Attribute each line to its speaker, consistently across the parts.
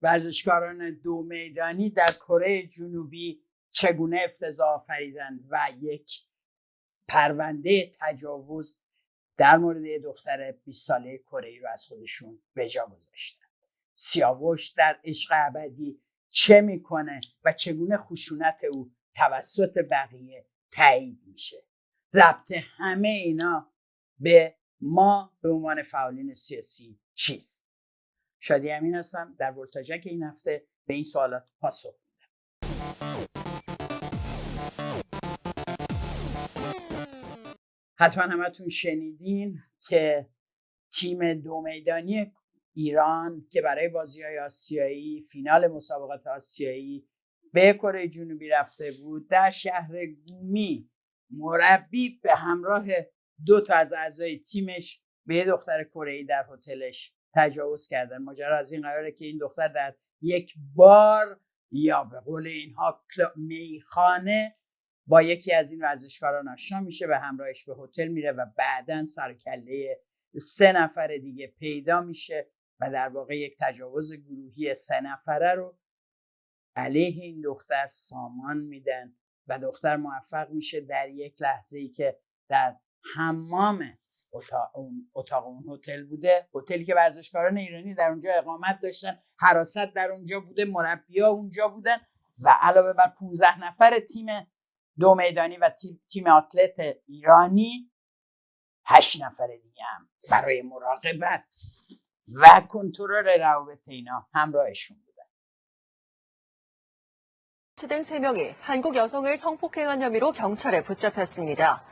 Speaker 1: ورزشکاران دو میدانی در کره جنوبی چگونه افتضاح آفریدن و یک پرونده تجاوز در مورد یه دختر 20 ساله کره‌ای رو از خودشون به جا گذاشتن. سیاوش در عشق ابدی چه میکنه و چگونه خشونت او توسط بقیه تایید میشه. ربط همه اینا به ما به عنوان فعالین سیاسی چیست؟ شادی امین هستم. در ولتاژک این هفته به این سوالات پاسخ میدم. حتما همتون شنیدین که تیم دو میدانی ایران که برای بازی‌های آسیایی فینال مسابقات آسیایی به کره جنوبی رفته بود، در شهر گومی مربی به همراه 2 تا از اعضای تیمش به دختر کره‌ای در هتلش تجاوز کردن. ماجرا از این قراره که این دختر در یک بار یا به قول اینها میخانه با یکی از این ورزشکاران آشنا میشه، به همراهش به هتل میره و بعداً سر کله 3 نفر دیگه پیدا میشه و در واقع یک تجاوز گروهی 3 نفره رو علیه این دختر سامان میدن و دختر موفق میشه در یک لحظه‌ای که در حمام اتاق اون هتل بوده، هتلی که ورزشکاران ایرانی در اونجا اقامت داشتن، حراست در اونجا بوده، مربی‌ها اونجا بودن و علاوه بر 15 نفر تیم دو میدانی و تیم آتلت ایرانی 8 نفر دیگه هم برای مراقبت و کنترل روابط اینا همراهشون بودن.
Speaker 2: 등 3명이 한국 여성을 성폭행한 혐의로 경찰에 붙잡혔습니다.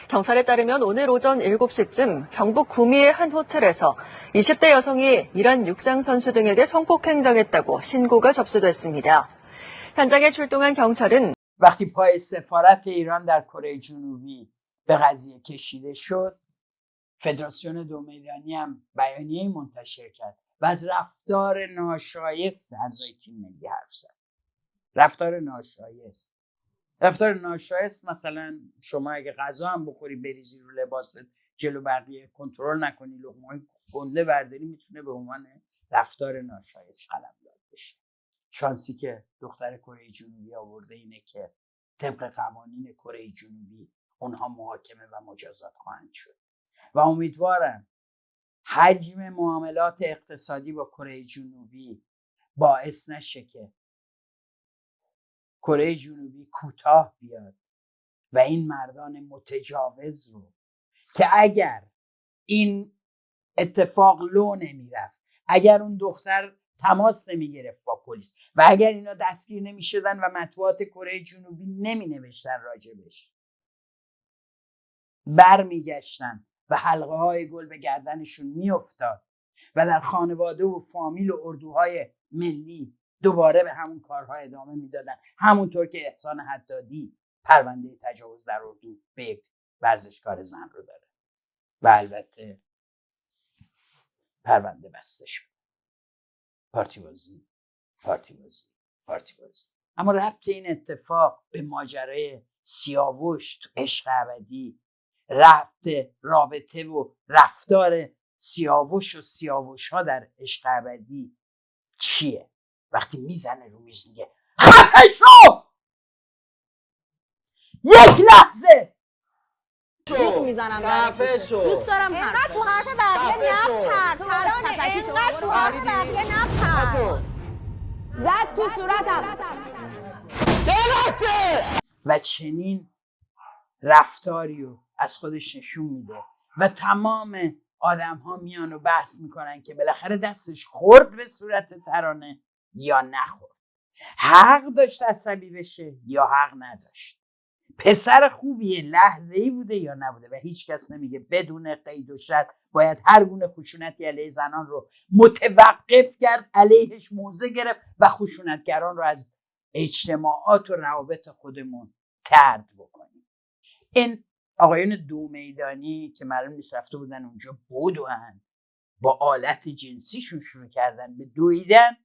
Speaker 2: 경찰에 따르면 오늘 오전 7시쯤 경북 구미의 한 호텔에서 20대 여성이 이란 육상 선수 등에게 성폭행당했다고 신고가 접수됐습니다. 현장에 출동한 경찰은
Speaker 1: وقتی پای سفارت ایران در کره جنوبی به قضیه کشیده شد، فدراسیون دو میدانی هم بیانیه منتشر کرد و از رفتار ناشایست اعضای تیم ملی حرف زد. رفتار ناشایست مثلا شما اگه غذا هم بخوری بریزی رو لباست جلو بقیه، کنترل نکنی، لقمه‌های گنده برداری، میتونه به عنوان رفتار ناشایست قلمداد بشه. شانسی که دختر کره جنوبی آورده اینه که طبق قوانین کره جنوبی اونها محاکمه و مجازات خواهند شد و امیدوارم حجم معاملات اقتصادی با کره جنوبی باعث نشه که کره جنوبی کوتاه بیاد و این مردان متجاوز رو که اگر این اتفاق لو نمیرفت، اگر اون دختر تماس نمیگرفت با پلیس و اگر اینا دستگیر نمیشدن و مطبوعات کره جنوبی نمی نوشتن راجبش، برمیگشتن و حلقه های گل به گردنشون میافتاد و در خانواده و فامیل و اردوهای ملی دوباره به همون کارها ادامه میدادن، همونطور که احسان حدادی پرونده تجاوز در اردو به یک ورزشکار زن رو داره و البته پرونده بسته شد. پارتی بازی. اما ربط این اتفاق به ماجرای سیاوش تو عشق ابدی، رابطه و رفتار سیاوش و سیاوش ها در عشق ابدی چیه؟ وقتی میزنه رو میز میگه خفه شو! یک لحظه
Speaker 3: جیغ میزنم
Speaker 4: خفه شو.
Speaker 3: دوست دارم
Speaker 5: اینقدر تو حرف بقیه نپر ترانه، اینقدر تو حرف بقیه نپر.
Speaker 3: زد تو صورتم.
Speaker 1: و چنین رفتاری رو از خودش نشون میده و تمام آدم ها میان و بحث میکنن که بالاخره دستش خورد به صورت ترانه یا نخورد، حق داشت عصبی بشه یا حق نداشت، پسر خوبیه لحظه‌ای بوده یا نبوده و هیچ کس نمیگه بدون قید و شرط باید هر گونه خشونتی علیه زنان رو متوقف کرد، علیهش موضع گرفت و خشونتگران رو از اجتماعات و روابط خودمون طرد بکنیم. این آقایون دو میدانی که معلوم نیست رفته بودن اونجا بدوئن، با آلت جنسیشون شروع کردن به دویدن،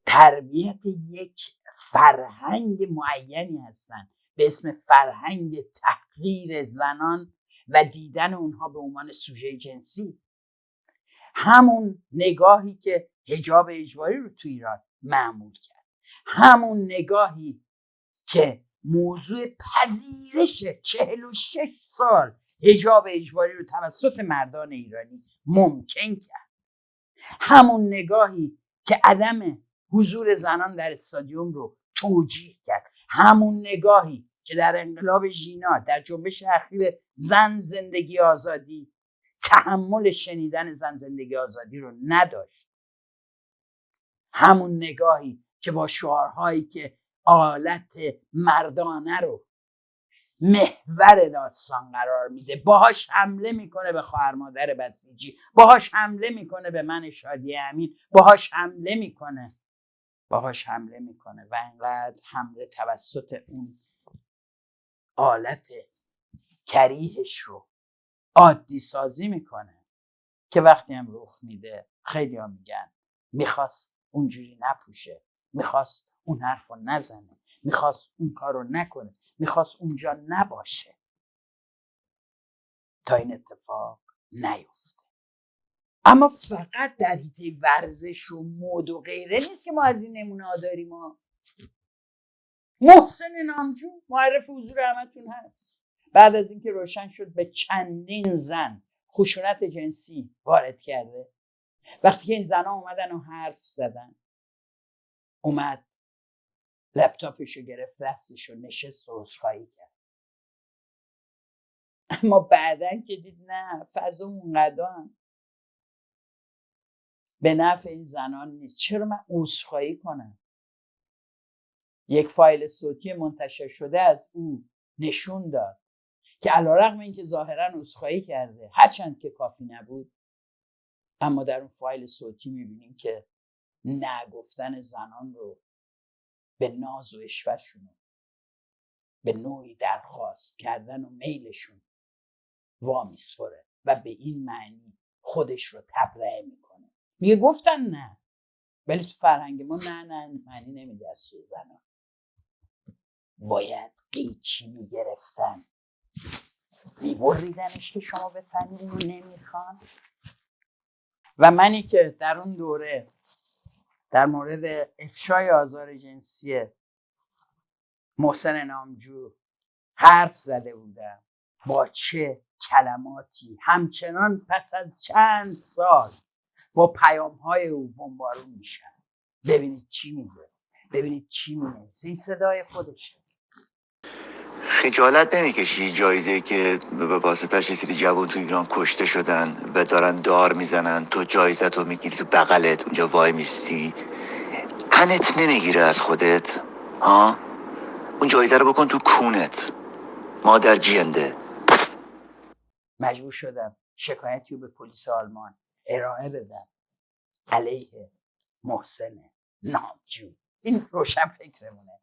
Speaker 1: تربیت یک فرهنگ معینی هستن به اسم فرهنگ تحقیر زنان و دیدن اونها به عنوان سوژه جنسی. همون نگاهی که حجاب اجباری رو تو ایران معمول کرد. همون نگاهی که موضوع پذیرش 46 سال حجاب اجباری رو توسط مردان ایرانی ممکن کرد، همون نگاهی که عدم حضور زنان در استادیوم رو توجیه کرد، همون نگاهی که در انقلاب ژینا، در جنبش اخیر زن زندگی آزادی تحمل شنیدن زن زندگی آزادی رو نداشت، همون نگاهی که با شعارهایی که آلت مردانه رو محور داستان قرار میده، باهاش حمله میکنه به خواهر مادر بسیجی، باهاش حمله میکنه به من شادی امین، باهاش حمله میکنه و اینقدر حمله توسط اون آلت کریهش رو عادی سازی میکنه که وقتی هم رخ میده خیلی ها میگن میخواست اونجوری نپوشه، میخواست اون حرف رو نزنه، میخواست اون کار رو نکنه، میخواست اونجا نباشه تا این اتفاق نیفته. اما فقط در حیطه ورزش و مد و غیره نیست که ما از این نمونه ها داریم. ما محسن نامجو معرف حضور همتون هست، بعد از اینکه روشن شد به چندین زن خشونت جنسی وارد کرده، وقتی که این زنها اومدن و حرف زدن، اومد لپتاپشو گرفت دستشو نشست و عذرخواهی کرد. اما بعدن که دید نه، فضا اونقدر هم به نفع این زنان نیست، چرا من عذرخواهی کنم؟ یک فایل صوتی منتشر شده از او نشون داد که علیرغم اینکه ظاهرا عذرخواهی کرده، هرچند که کافی نبود، اما در اون فایل صوتی میبینیم که نگفتن زنان رو به ناز و عشوه‌شون، به نوعی درخواست کردن و میلشون وامیسپره و به این معنی خودش رو تبرئه میکنه. میگه گفتن نه، ولی تو فرهنگ ما نه معنی نمیده از سوی زنان. باید قیچی میگرفتن، میبریدنش که شما بفهمید اینو نمیخوان. و منی که در اون دوره در مورد افشای آزار جنسی محسن نامجو حرف زده بودم، با چه کلماتی همچنان پس از چند سال با پیام‌های او بمبارون میشن. ببینید چی میگه، ببینید چی می‌نویسه، این صدای خودشه.
Speaker 4: خجالت نمیکشی جایزه که به واسطش یه سری جوان تو ایران کشته شدن و دارن دار میزنن، تو جایزه تو میگیری تو بغلت اونجا وای میستی، انت نمیگیره از خودت؟ ها؟ اون جایزه رو بکن تو کونت، مادر جنده.
Speaker 1: مجبور شدم شکایتی رو به پلیس آلمان ارائه بدم علیه محسن نامجو. این روشن فکرمونه.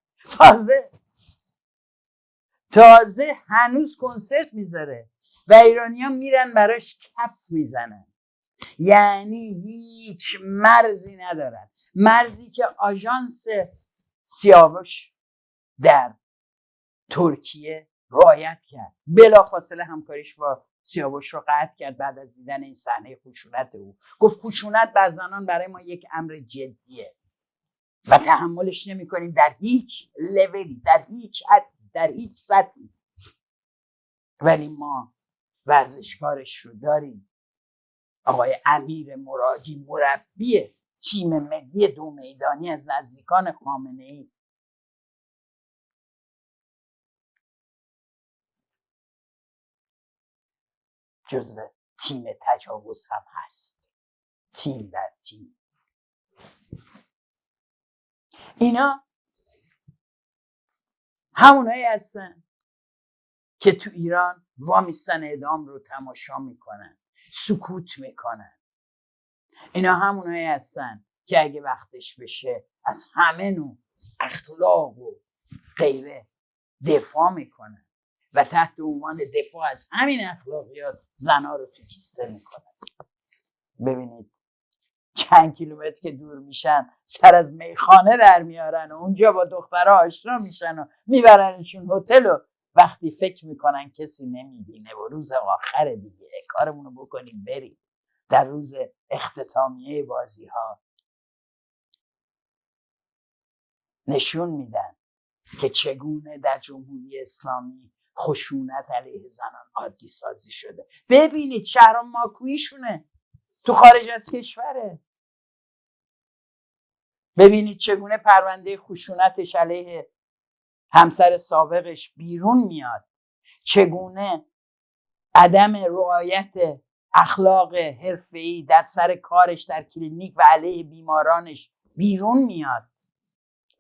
Speaker 1: تازه هنوز کنسرت میذاره و ایرانی‌ها میرن براش کف میزنن. یعنی هیچ مرزی ندارن، مرزی که آژانس سیاوش در ترکیه رعایت کرد، بلافاصله همکاریش با سیاوش رو قطع کرد بعد از دیدن این صحنه خشونت او. گفت خشونت بر زنان برای ما یک امر جدیه و تحملش نمی‌کنیم در هیچ لولی، در هیچ حدی، در هیچ سطحی. ولی ما ورزشکارش رو داریم، آقای امیر مرادی، مربی تیم ملی دو میدانی از نزدیکان خامنه‌ای. جزو تیم تجاوز هم هست، تیم در تیم. اینا همونایی هستن که تو ایران وامیستن اعدام رو تماشا میکنن، سکوت میکنن. اینا همونایی هستن که اگه وقتش بشه از همه نوع اخلاق و غیره دفاع میکنن و تحت عنوان دفاع از همین اخلاقیات زنها رو تو کیسه میکنن. ببینید چند کیلومتر که دور میشن سر از میخانه در میارن و اونجا با دخترها آشنا میشن و میبرنشون هتل و وقتی فکر میکنن کسی نمیبینه و روز آخر دیگه کارمونو بکنیم بریم، در روز اختتامیه بازی ها نشون میدن که چگونه در جمهوری اسلامی خشونت علیه زنان عادی سازی شده. ببینید شهرام ماکویشونه تو خارج از کشوره. ببینید چگونه پرونده خشونتش علیه همسر سابقش بیرون میاد، چگونه عدم رعایت اخلاق حرفه‌ای در سر کارش در کلینیک و علیه بیمارانش بیرون میاد.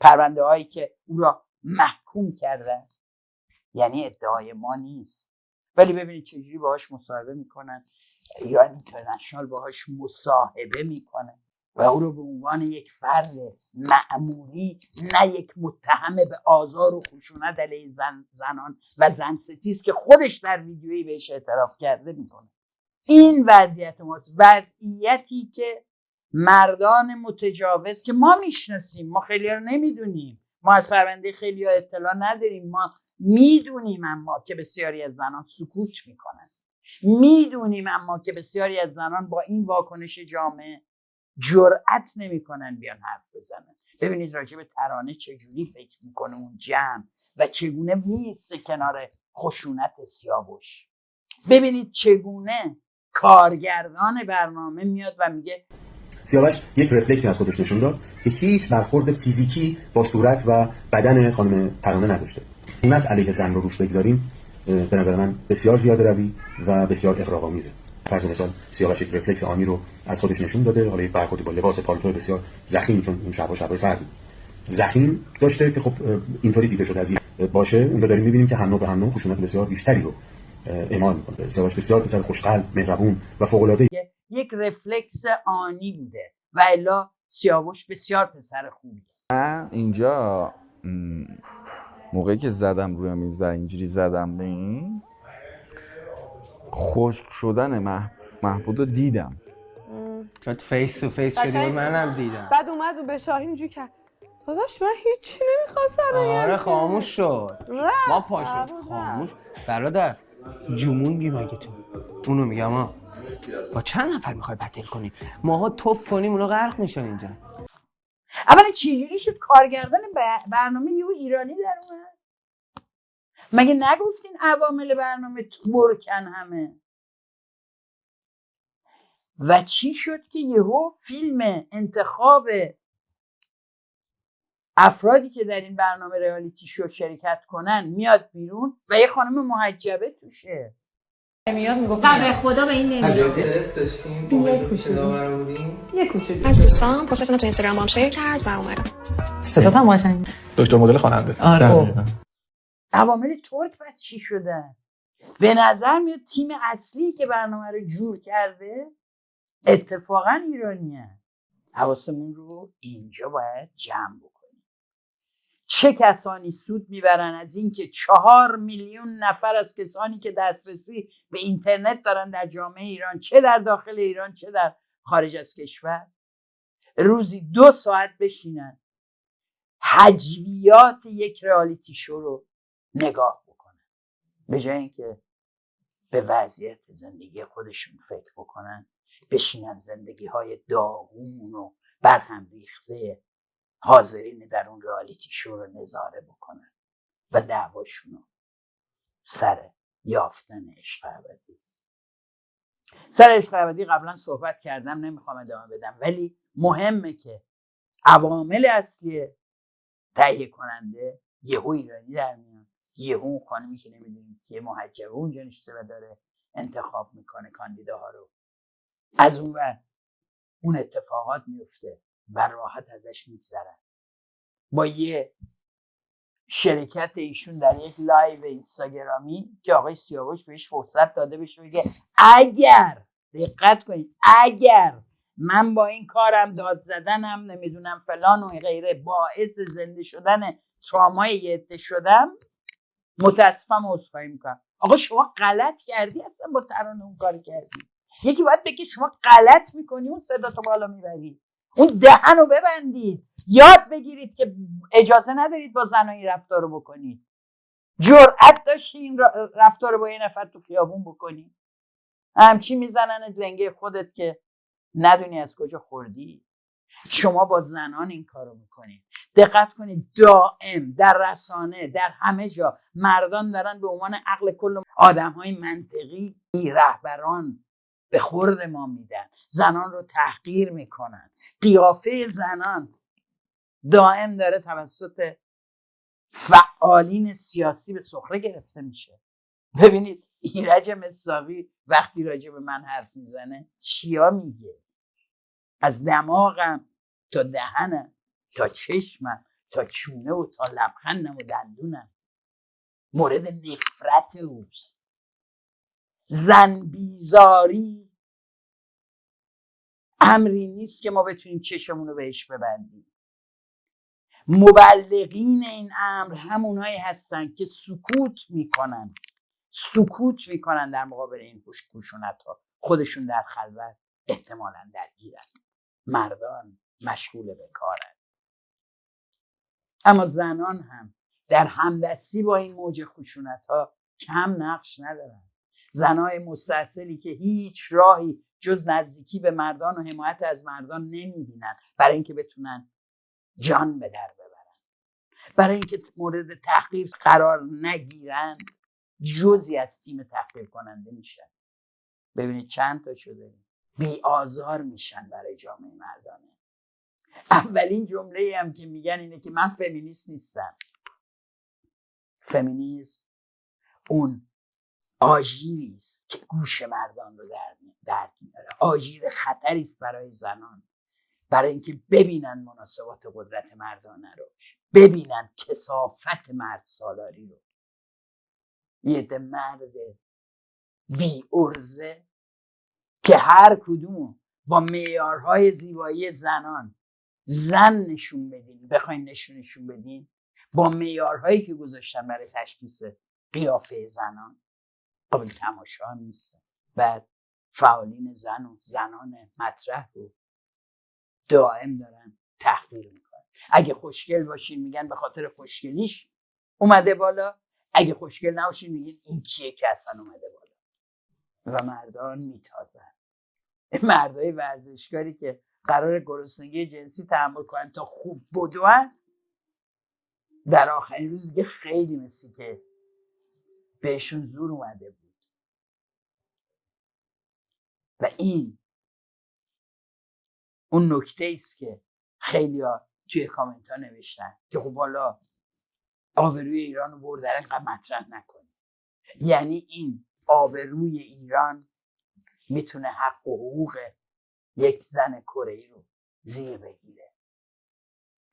Speaker 1: پرونده هایی که او را محکوم کردن. یعنی ادعای ما نیست، ولی ببینید چجوری باهاش مصاحبه میکنن. ایران اینترنشنال باهاش مصاحبه میکنه و او رو به عنوان یک فرد معمولی، نه یک متهم به آزار و خشونت علیه زنان و زن ستیز که خودش در ویدیویی بهش اعتراف کرده میکنه. این وضعیت ماست، وضعیتی که مردان متجاوز که ما میشناسیم، ما خیلی رو نمیدونیم، ما از پرونده خیلی ها اطلاع نداریم، ما میدونیم اما که بسیاری از زنان سکوت میکنن، میدونیم اما که بسیاری از زنان با این واکنش جامعه جرأت نمیکنن بیان حرف بزنن. ببینید راجع به ترانه چجوری فکر میکنه اون جمع و چگونه میسته کنار خشونت سیاوش. ببینید چگونه کارگردان برنامه میاد و میگه
Speaker 6: سیاوش یک رفلکسی از خودش نشون داد که هیچ برخورد فیزیکی با صورت و بدن خانم ترانه نداشته. خشونت علیه زن رو روش بگذاریم به نظر من بسیار زیاده روی و بسیار اغراق‌آمیزه. فرض مثال سیاوش یک رفلکس آنی رو از خودش نشون داده، حالا یک برخوردی با لباس پالتو بسیار ضخیم، چون اون شب‌های سرد ضخیم داشته که خب اینطوری دیده شده از این باشه. اونجا داریم می‌بینیم که هم به هم خشونت بسیار بیشتری رو اعمال می‌کنه. سیاوش بسیار پسر خوشقلب، مهربون و فوق‌العاده
Speaker 1: یک رفلکس آنی بوده و الا سیاوش بسیار پسر خوبیه.
Speaker 7: اینجا موقعی که زدم روی میز و اینجوری زدم به این خشک شدن محبود رو دیدم.
Speaker 8: شاید فیس تو فیس شدی و منم دیدم.
Speaker 9: بعد اومد به شاهین اینجوری کرد داداش من هیچی نمیخواستم بگم.
Speaker 8: آره خاموش شد. ما پاشو خاموش. برادر جمونگی مگه تو؟ اونو میگم ها. با چند نفر میخوای بتل کنی؟ ماها توف کنیم اونو غرق میشن اینجا.
Speaker 1: اولا چجوری شد کارگردان برنامه یه ایرانی در اومد؟ مگه نگفتین عوامل برنامه ترکن همه؟ و چی شد که یهو فیلم انتخاب افرادی که در این برنامه ریالیتی شو شرکت کنن میاد بیرون و یه خانم محجبه توشه؟
Speaker 3: به خدا به این نمیاد.
Speaker 9: یه کوچولو
Speaker 10: از دوستان پستتون رو تو اینستاگرامم شیر کرد و اومدم.
Speaker 11: صدات هم قشنگه.
Speaker 12: دکتر مدل خواننده.
Speaker 11: آره.
Speaker 1: عوامل ترک بس چی شدن؟ به نظر میاد تیم اصلی که برنامه رو جور کرده اتفاقا ایرانیه. حواسمون رو اینجا باید جمع بکنیم. چه کسانی سود میبرن از این که 4 میلیون نفر از کسانی که دسترسی به اینترنت دارن در جامعه ایران، چه در داخل ایران چه در خارج از کشور، روزی 2 ساعت بشینن هجویات یک رئالیتی شو رو نگاه بکنن، به جای اینکه به وضعیت زندگی خودشون فکر بکنن، بشینن زندگی های داغون و برهم ریخته حاضرین در اون رئالیتی شو رو نظاره بکنن و دعواشون رو سر یافتن عشق ابدی. سر عشق ابدی قبلا صحبت کردم، نمیخوام ادامه بدم، ولی مهمه که عوامل اصلی تهیه کننده یهو ایرانی در میان، یهو اون خانمی که نمیدونیم که محجبه اونجا نشسته و داره انتخاب میکنه کاندیداها رو، از اون ور اون اتفاقات میفته و راحت ازش میگذرن. با یه شرکت ایشون در یک لایو اینستاگرامی که آقای سیاوش بهش فرصت داده بشه بگه اگر، دقت کنید، اگر من با این کارم داد زدنم نمیدونم فلان و غیره باعث زنده شدن ترامای یه عده شدم، متاسفم عذرخواهی میکنم. آقا شما غلط کردی، اصلا با ترانه اون کار کردی. یکی باید بگه شما غلط میکنی، اون صدا تو بالا میبری، اون دهن رو ببندید، یاد بگیرید که اجازه ندارید با زنها این رفتار رو بکنید. جرأت داشتی این رفتار رو با یه نفر تو خیابون بکنی؟ همچی میزنن لنگه خودت که ندونی از کجا خوردی. شما با زنان این کارو میکنید. دقت کنید دائم در رسانه در همه جا مردان دارن به عنوان عقل کل آدم‌های منطقی رهبران به خورد ما میدن، زنان رو تحقیر میکنن. قیافه زنان دائم داره توسط فعالین سیاسی به سخره گرفته میشه. ببینید ایرج مصداقی وقتی راجع به من حرف میزنه چیا میگه؟ از دماغم تا دهنم تا چشمم تا چونه و تا لبخندم و دندونم مورد نفرت اوست. زن بیزاری امری نیست که ما بتونیم چشمون رو بهش ببندیم. مبلغین این امر همونایی هستن که سکوت میکنن در مقابل این خشونت ها. خودشون در خلوت احتمالاً درگیرن، مردان مشغول به کارن. اما زنان هم در همدستی با این موج خشونت ها کم نقش ندارن. زنای مستأصلی که هیچ راهی جز نزدیکی به مردان و حمایت از مردان نمیبینن برای اینکه بتونن جان به در ببرن، برای اینکه مورد تحقیر قرار نگیرن، جزئی از تیم تحقیر کننده میشن. ببینید چند تا شده بی آزار میشن برای جامعه مردانه. اولین جمله هم که میگن اینه که من فمینیست نیستم. فمینیسم اون آژیری است که گوش مردان رو در میاره. آژیر خطری است برای زنان، برای اینکه ببینن مناسبات قدرت مردانه رو، ببینن کثافت مرد سالاری رو. یه عده مرد بی ارزه که هر کدوم با معیارهای زیبایی زنان زن نشون بدین، بخواین نشون بدین با معیارهایی که گذاشتن برای تشخیص قیافه زنان قابل تماشا هم نیستن. بعد فعالین زن و زنان مطرح رو دائم دارن تحقیر میکنن. اگه خوشگل باشین میگن به خاطر خوشگلیش اومده بالا، اگه خوشگل نباشین میگن این کیه که اصلا اومده بالا. و مردان میتازن. مردای ورزشکاری که قرار گرسنگی جنسی تحمل کنن تا خوب بدون، در آخرین روز دیگه خیلی مثل که بهشون زور اومده بود. و این اون نکته است که خیلی‌ها توی کامنت ها نوشتن که خب حالا آبروی ایران رو بردن، اینقدر مطرح نکنید. یعنی این آبروی ایران میتونه حق و حقوق یک زن کره‌ای رو زیر بگیره.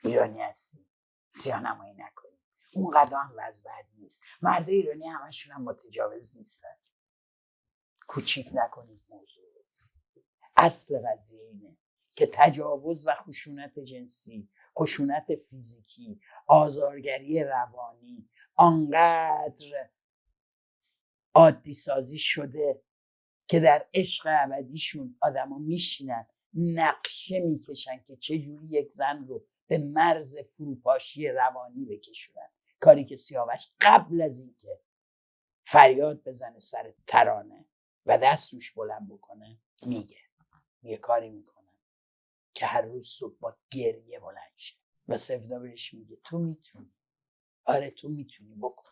Speaker 1: ایرانی هستی، سیاه‌نمایی نکنید. اون قدر هم وضع بد نیست. مرد ایرانی همشون هم متجاوز نیستن. کوچیک نکنید موضوع. اصل قضیه اینه که تجاوز و خشونت جنسی، خشونت فیزیکی، آزارگری روانی آنقدر عادی سازی شده که در عشق ابدیشون آدما میشینن نقشه میکشن که چجوری یک زن رو به مرز فروپاشی روانی بکشونن. کاری که سیاوش قبل از اینکه فریاد بزنه سر ترانه و دست روش بلند بکنه میگه کاری میکنن که هر روز صبح با گریه بلند شه. و سفدا بهش میگه تو میتونی، آره تو میتونی بکن.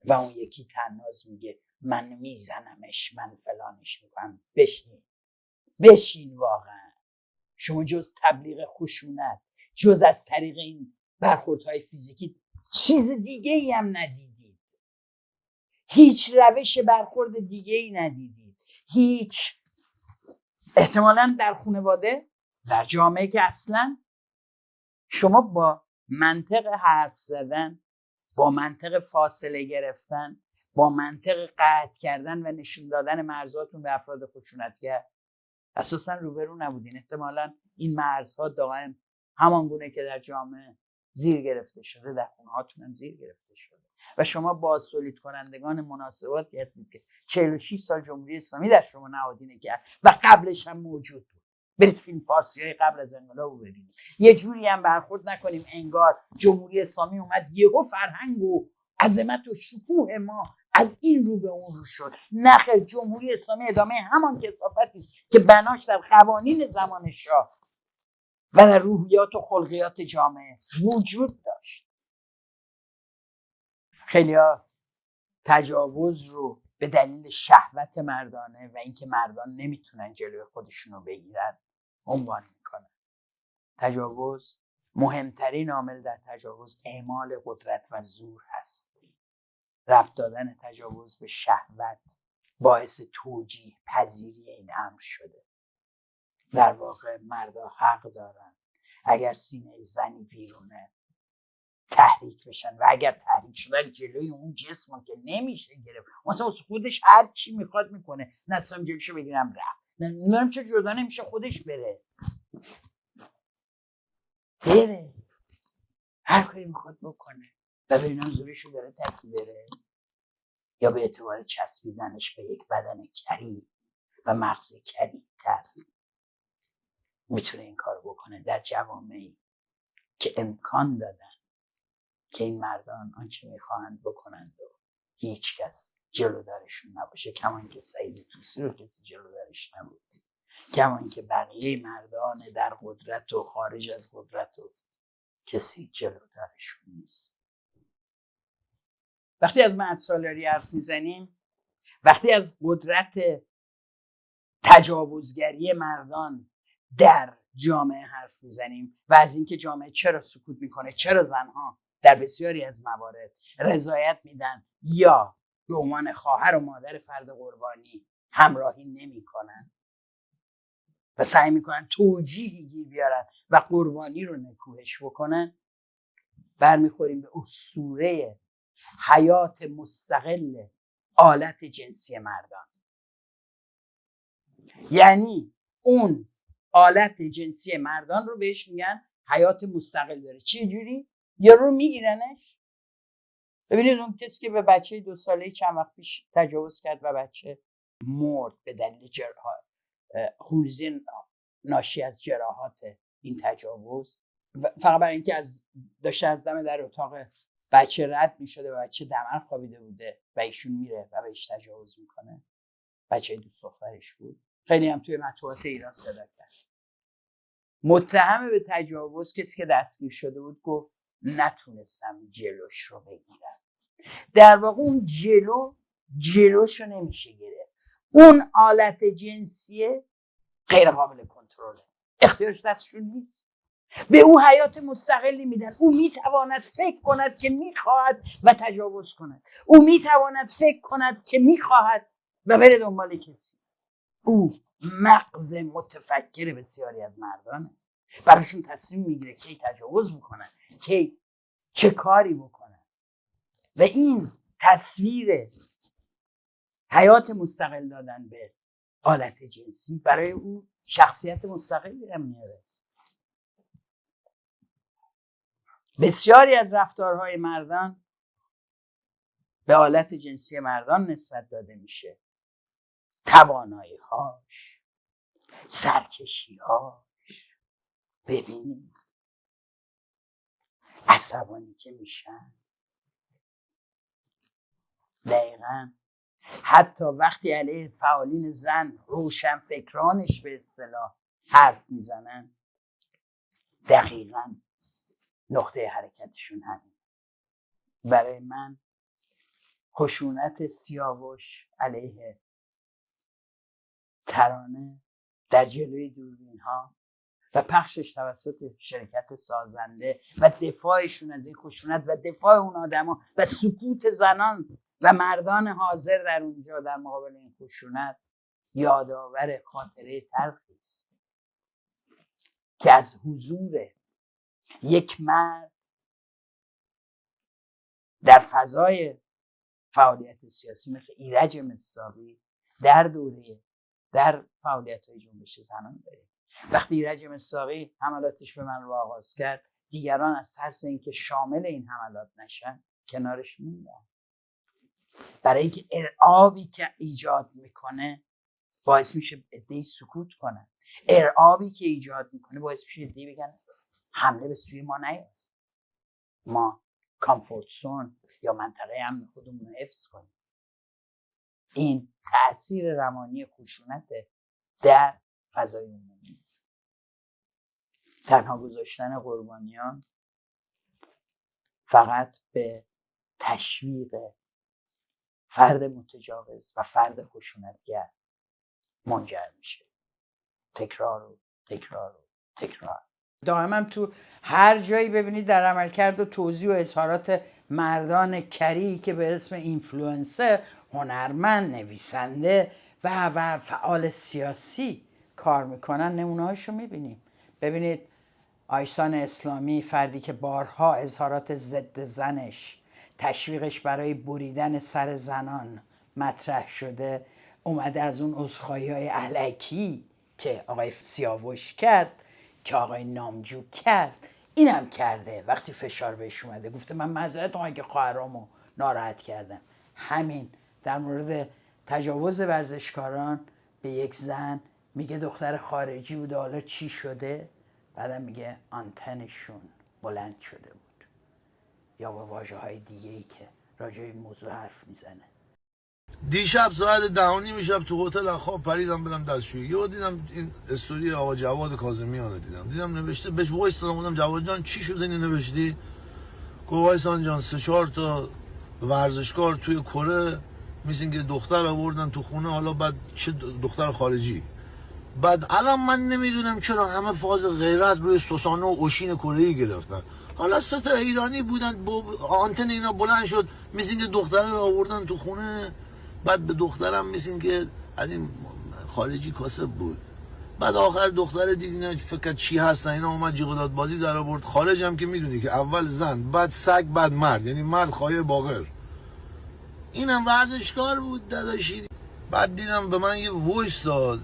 Speaker 1: و اون یکی تناز میگه من میزنمش، من فلانش میکنم. بشین واقعا. شما جز تبلیغ خشونت، جز از طریق این برخوردهای فیزیکی چیز دیگه ای هم ندیدید. هیچ روش برخورد دیگه ای ندیدید. هیچ احتمالاً در خانواده، در جامعه که اصلاً شما با منطق حرف زدن، با منطق فاصله گرفتن، با منطق قطع کردن و نشون دادن مرزاتون به افراد خشونتگر اساساً روبرو نبودین. احتمالاً این مرزها دائم همان گونه که در جامعه زیر گرفته شده در خونه هاتون هم زیر گرفته شده. و شما باز تولید کنندگان مناسباتی هستید که 46 سال جمهوری اسلامی در شما نهادینه کرد و قبلش هم موجود بود. برید فیلم فارسی های قبل از انقلاب رو ببینید. یه جوری هم برخورد نکنیم انگار جمهوری اسلامی اومد یهو فرهنگ و عظمت و شکوه ما از این رو به اون رو شد. نخیر، جمهوری اسلامی ادامه همان کثافتی که بناش در قوانین زمان شاه و در روحیات و خلقیات جامعه وجود داشت. خیلی‌ها تجاوز رو به دلیل شهوت مردانه و اینکه مردان نمیتونن جلوی خودشون رو بگیرن عنوان میکنن. تجاوز، مهمترین عامل در تجاوز اعمال قدرت و زور هست. ربط دادن تجاوز به شهوت باعث توجیه پذیری این امر شده. در واقع مردا حق دارن اگر سینه زنی بیرونه تحریک بشن و اگر تحریک شدن جلوی اون جسم که نمیشه گرفت، مثلا خودش هر چی میخواد میکنه، نستم جلوشو بگیرم رفت، نمیدونم چه جدا نمیشه خودش بره هر کاری میخواد بکنه و ببینم زورشو داره تکی بره یا به اعتبار چسبیدنش به یک بدن کری و مغز کری تر میتونه این کار بکنه در جوامعی که امکان دادن که این مردان آنچه میخواهند بکنند و هیچ کس جلودارشون نباشه، کمان که سعید طوسی رو کسی جلودارش نبود، کمان که بقیه مردان در قدرت و خارج از قدرت و کسی جلودارشون نیست. وقتی از مردسالاری حرف میزنیم، وقتی از قدرت تجاوزگری مردان در جامعه حرف میزنیم و از اینکه جامعه چرا سکوت میکنه، چرا زنها در بسیاری از موارد رضایت میدن یا به عنوان خواهر و مادر فرد قربانی همراهی نمیکنن و سعی میکنن توجیهی گیر بیارن و قربانی رو نکوهش بکنن، برمیخوریم به اسطوره حیات مستقل آلت جنسی مردان. یعنی اون آلت جنسی مردان رو بهش میگن حیات مستقل داره. چه جوری؟ یا رو میگیرنش. ببینید اون کسی که به بچه 2 ساله چند وقت پیش تجاوز کرد و بچه مرد به دلیل خونریزی ناشی از جراحات این تجاوز، فقط برای اینکه داشته از دم در اتاق بچه رد میشده و بچه دمر خوابیده بوده و ایشون میره و بهش تجاوز میکنه. بچه دوست دخترش بود. خیلی هم توی مطبوعات ایران صدا کرد. متهم به تجاوز کسی که دستگیر شده بود گفت نتونستم جلوش رو بگیرم. در واقع اون جلوش رو نمیشه گرفت. اون آلت جنسیه غیر قابل کنترله، اختیارش دستشون نیست. به او حیات مستقلی میدن. او میتواند فکر کند که میخواهد و تجاوز کند. او میتواند فکر کند که میخواهد و بره دنبال کسی. او مغز متفکر بسیاری از مردانه. براشون تصمیم میگیره کی تجاوز بکنن، کی چه کاری بکنن. و این تصویر حیات مستقل دادن به آلت جنسی برای او شخصیت مستقلی هم میاره. بسیاری از رفتارهای مردان به آلت جنسی مردان نسبت داده میشه. توانایی‌هاش، سرکشی‌هاش، ببینید عصبانی که میشن. دقیقاً حتی وقتی علیه فعالین زن روشن فکرانش به اصطلاح حرف میزنن، دقیقاً نقطه حرکتشون همین. برای من خشونت سیاوش علیه ترانه در جلوی دوربین ها و پخشش توسط شرکت سازنده و دفاعشون از این خشونت و دفاع اون آدما و سکوت زنان و مردان حاضر در اونجا در مقابل این خشونت یادآور خاطره تلخی است که از حضور یک مرد در فضای فعالیت سیاسی مثل ایرج مصداقی در فعالیت‌های جنبش زنان داریم. وقتی ایرج مصداقی حملاتش به من رو آغاز کرد، دیگران از ترس اینکه شامل این حملات نشن کنارش موندن. برای اینکه ارعابی که ایجاد میکنه باعث میشه عده‌ای سکوت کنن. ارعابی که ایجاد میکنه باعث میشه عده‌ای بگن حمله به سوی ما نیاد، ما کامفورت زون یا منطقه امن خودمون رو حفظ کنیم. این تأثیر روانی خشونت در فضای عمومی. تنها گذاشتن قربانیان فقط به تشویق فرد متجاوز و فرد خشونتگر منجر میشه. تکرار و تکرار و تکرار. دائما تو هر جایی ببینید در عملکرد و توضیح و اظهارات مردان کری که به اسم اینفلوئنسر، هنرمند، نویسنده و فعال سیاسی کار میکنن نمونه‌هاشو میبینیم. ببینید آیسان اسلامی، فردی که بارها اظهارات ضد زنش، تشویقش برای بریدن سر زنان مطرح شده، اومده از اون عذرخواهی‌های الکی که آقای سیاوش کرد، که آقای نامجو کرد، اینم کرده. وقتی فشار بهش اومده گفته من معذرت میخوام که خواهرامو ناراحت کردم. همین در مورد تجاوز ورزشکاران به یک زن میگه دختر خارجی بوده، حالا چی شده؟ بعدم میگه آنتنشون بلند شده بود، یا با واژه‌های دیگه‌ای که راجع به این موضوع حرف میزنه.
Speaker 11: دیشب ساعت 10:30 شب تو هتل خواب پریدم برم دستشویی، یهو دیدم این استوری آقا جواد کاظمیان رو دیدم نوشته، بهش وایس دادم گفتم جواد جان چی شده اینو نوشتی؟ گفت وایسان جان 3-4 تا ورزشکار توی کره میسین که دختر آوردن تو خونه، حالا بعد چه دختر خارجی، بعد الان من نمیدونم چرا همه فاز غیرت روی سوسانو و اوشین کره‌ای گرفتن، حالا 3 تا ایرانی بودن با آنتن اینا بلند شد میسین که دختر رو آوردن تو خونه، بعد به دخترم میسین که از این خارجی کاسب بود، بعد آخر دختر دیدین فکر چی هستن اینا، اومد جیغ و داد بازی در آورد. خارج هم که میدونی که اول زن بعد سگ بعد مرد، یعنی مرد خواهی باقر. اینم ورزشکار بود داداشی. بعد دیدم به من یه وایس داد،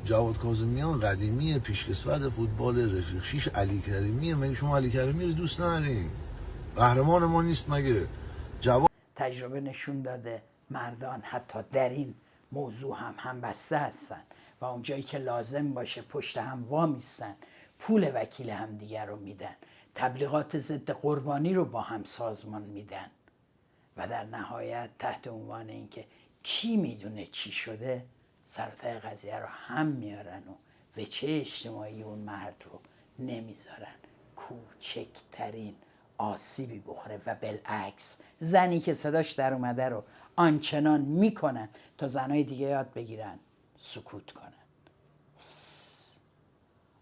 Speaker 11: جواد کاظمیان قدیمی پیشکسوت فوتبال رفیق شیش علی کریمیه، مگه شما علی کریمی رو دوست ندارین؟ قهرمان ما نیست مگه؟ جواد
Speaker 1: تجربه نشون داده مردان حتی در این موضوع هم بسته هستن و اونجایی که لازم باشه پشت هم وامیستن، پول وکیل هم دیگر رو میدن، تبلیغات ضد قربانی رو با هم سازمان میدن و در نهایت تحت عنوان اینکه کی میدونه چی شده سرتای قضیه رو هم میارن و وجه اجتماعی اون مرد رو نمیذارن کوچکترین آسیبی بخوره و بالعکس زنی که صداش در اومده رو آنچنان میکنن تا زنای دیگه یاد بگیرن سکوت کنن.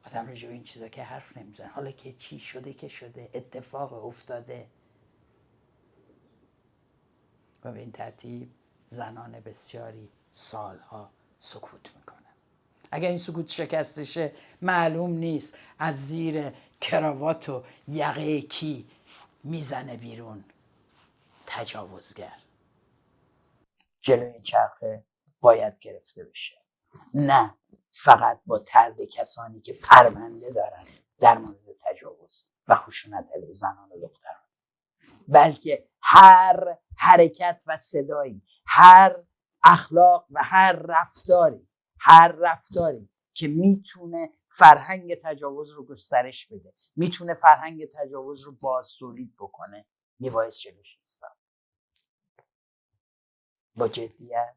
Speaker 1: آدم راجع به این چیزا که حرف نمیزنه، حالا که چی شده که شده، اتفاق افتاده و به این ترتیب زنان بسیاری سالها سکوت میکنن. اگر این سکوت شکستشه معلوم نیست از زیر کراوات و یقه کی میزنه بیرون تجاوزگر. جلوی این چرخه باید گرفته بشه، نه فقط با طرد کسانی که پرونده دارن در مورد تجاوز و خشونت علیه زنان و دختران، بلکه هر حرکت و صدایی، هر اخلاق و هر رفتاری که میتونه فرهنگ تجاوز رو گسترش بده، میتونه فرهنگ تجاوز رو بازتولید بکنه، میباید جلوش ایستاد. با جدیت،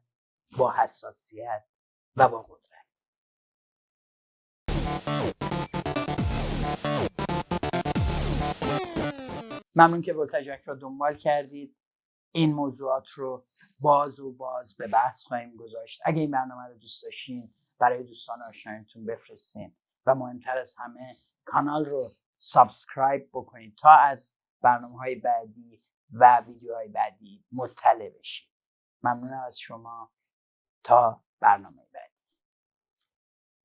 Speaker 1: با حساسیت و با قدرت. ممنون که ولتاژک را دنبال کردید. این موضوعات رو باز به بحث خواهیم گذاشت. اگه این برنامه رو دوست داشتین برای دوستان آشنایتون بفرستین و مهمتر از همه کانال رو سابسکرایب بکنید تا از برنامه‌های بعدی و ویدیوهای بعدی مطلع بشید. ممنونم از شما. تا برنامه